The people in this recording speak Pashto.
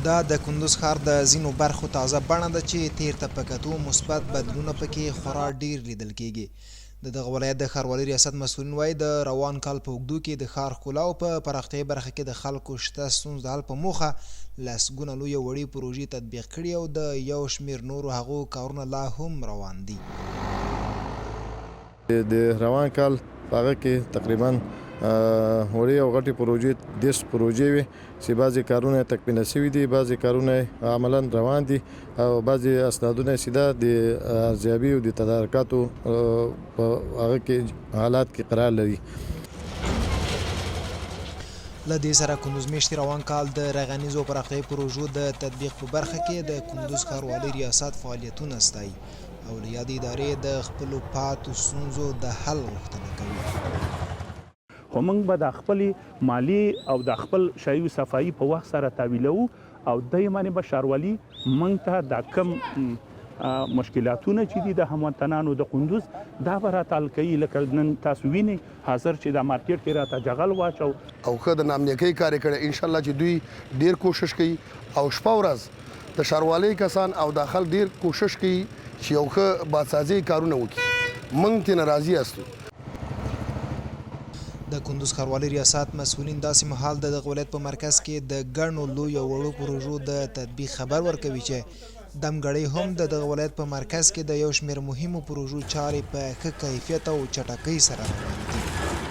دا د کندوز ښار د ځینو برخو تازه بڼه ده چې تیر ته په کتو مثبت بدلونونه پکې خورا ډیر لیدل کیږي. د دغه ولایت د ښاروالي ریاست مسؤلین وایي د روان کال په اوږدو کې د ښار ښکلا او په پراختیایي برخه کې د خلکو شته ستونزو د حل په موخه لسګونه لویې وړې پروژې تطبیق کړي او د یو شمېر نورو هغو کارونه لا هم روان دي. د روان کال په هغه کې تقریبا وړې او غټې پروژې 10 پروژې وي چې بعضې کارونه تکمیله شوي دي، بعضې کارونه عملا روان دي او بعضې اسنادونه چې ده د ارزیابي او د تدارکاتو په هغه کې حالات کې قرار لري. له دې سره کندوز میشتي روان کال د رغنیزو پراختیایي پروژو د تطبیق په برخه کې د کندوز ښاروالي ریاست فعالیتونه ستایي او له یادې ادارې د خپلو پاتو ستونزو د حل غوښتنه کوي. خو موږ به د خپلې مالی او د خپل شایي صفایي په وخت سره تحویلو او د یې به ښاروالي موږ ته د کم مشکلاتونه چې دي د هموطنانو د کندوز دا به راته حل کوي. لکه نن تاسو وینئ حاضر چې د مارکیټ کې راته جغل واچو او ښه د نامنیکۍ کار یې کړی. انشاءالله چې دوی ډیر کوشش کوي او شپه ورځ د ښاروالۍ کسان او د خلک ډیر کوشش کوي چې یو ښه بادسازي کارونه وکړي. موږ ترې راضي یاستو. د کندوز ښاروالي ریاست مسؤلین داسې مهال د دغه ولایت په مرکز کې د ګڼو لویو وړو پروژو د تطبیق خبر ورکوي چې دمګړۍ هم د دغه ولایت په مرکز کې د یو شمېر مهمو پروژو چارې په ښه کیفیت او چټکۍ سره روانې دي.